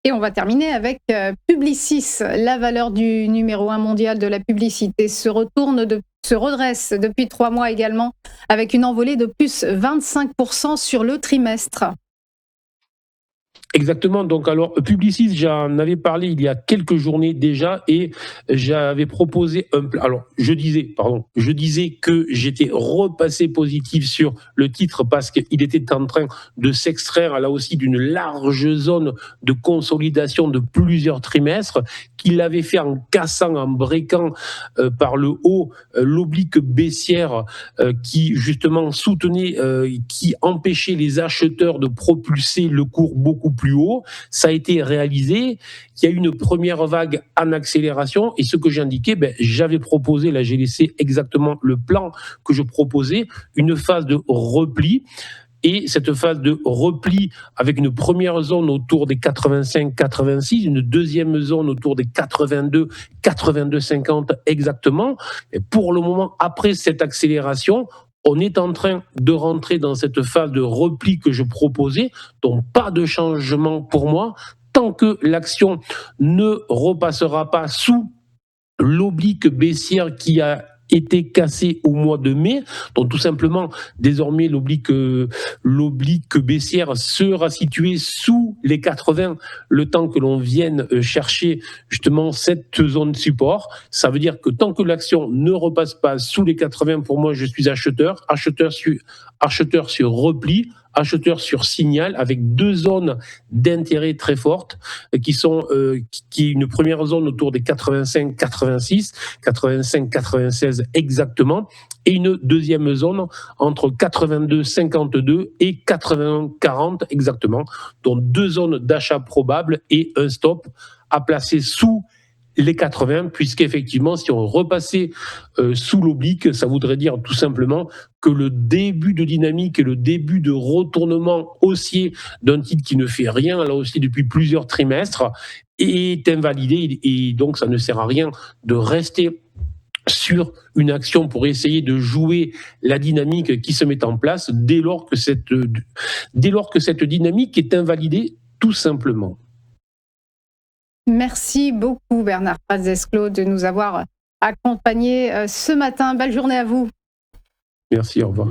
Et on va terminer avec Publicis. La valeur du numéro 1 mondial de la publicité se redresse depuis 3 mois également, avec une envolée de plus 25% sur le trimestre. Exactement. Donc, alors, Publicis, j'en avais parlé il y a quelques journées déjà et j'avais proposé un plan. Alors, je disais que j'étais repassé positif sur le titre parce qu'il était en train de s'extraire là aussi d'une large zone de consolidation de plusieurs trimestres, qu'il avait fait en cassant, en breakant par le haut l'oblique baissière qui justement soutenait, qui empêchait les acheteurs de propulser le cours beaucoup plus haut. Ça a été réalisé. Il y a eu une première vague en accélération et ce que j'indiquais, j'avais proposé, là j'ai laissé exactement le plan que je proposais, une phase de repli. Et cette phase de repli avec une première zone autour des 85-86, une deuxième zone autour des 82-50 exactement. Et pour le moment, après cette accélération, on est en train de rentrer dans cette phase de repli que je proposais, donc pas de changement pour moi, tant que l'action ne repassera pas sous l'oblique baissière qui a été cassée au mois de mai. Donc tout simplement, désormais, l'oblique baissière sera située sous les 80 le temps que l'on vienne chercher justement cette zone support. Ça veut dire que tant que l'action ne repasse pas sous les 80, pour moi, je suis acheteur sur repli, acheteur sur signal, avec deux zones d'intérêt très fortes qui sont qui est une première zone autour des 85-86, 85-96 exactement, et une deuxième zone entre 82-52 et 81-40 exactement, donc deux zones d'achat probables et un stop à placer sous les 80, puisqu'effectivement, si on repassait sous l'oblique, ça voudrait dire tout simplement que le début de dynamique et le début de retournement haussier d'un titre qui ne fait rien, là aussi depuis plusieurs trimestres, est invalidé et donc ça ne sert à rien de rester sur une action pour essayer de jouer la dynamique qui se met en place dès lors que cette dynamique est invalidée tout simplement. Merci beaucoup Bernard Paz-Desclaux de nous avoir accompagnés ce matin. Belle journée à vous. Merci, au revoir.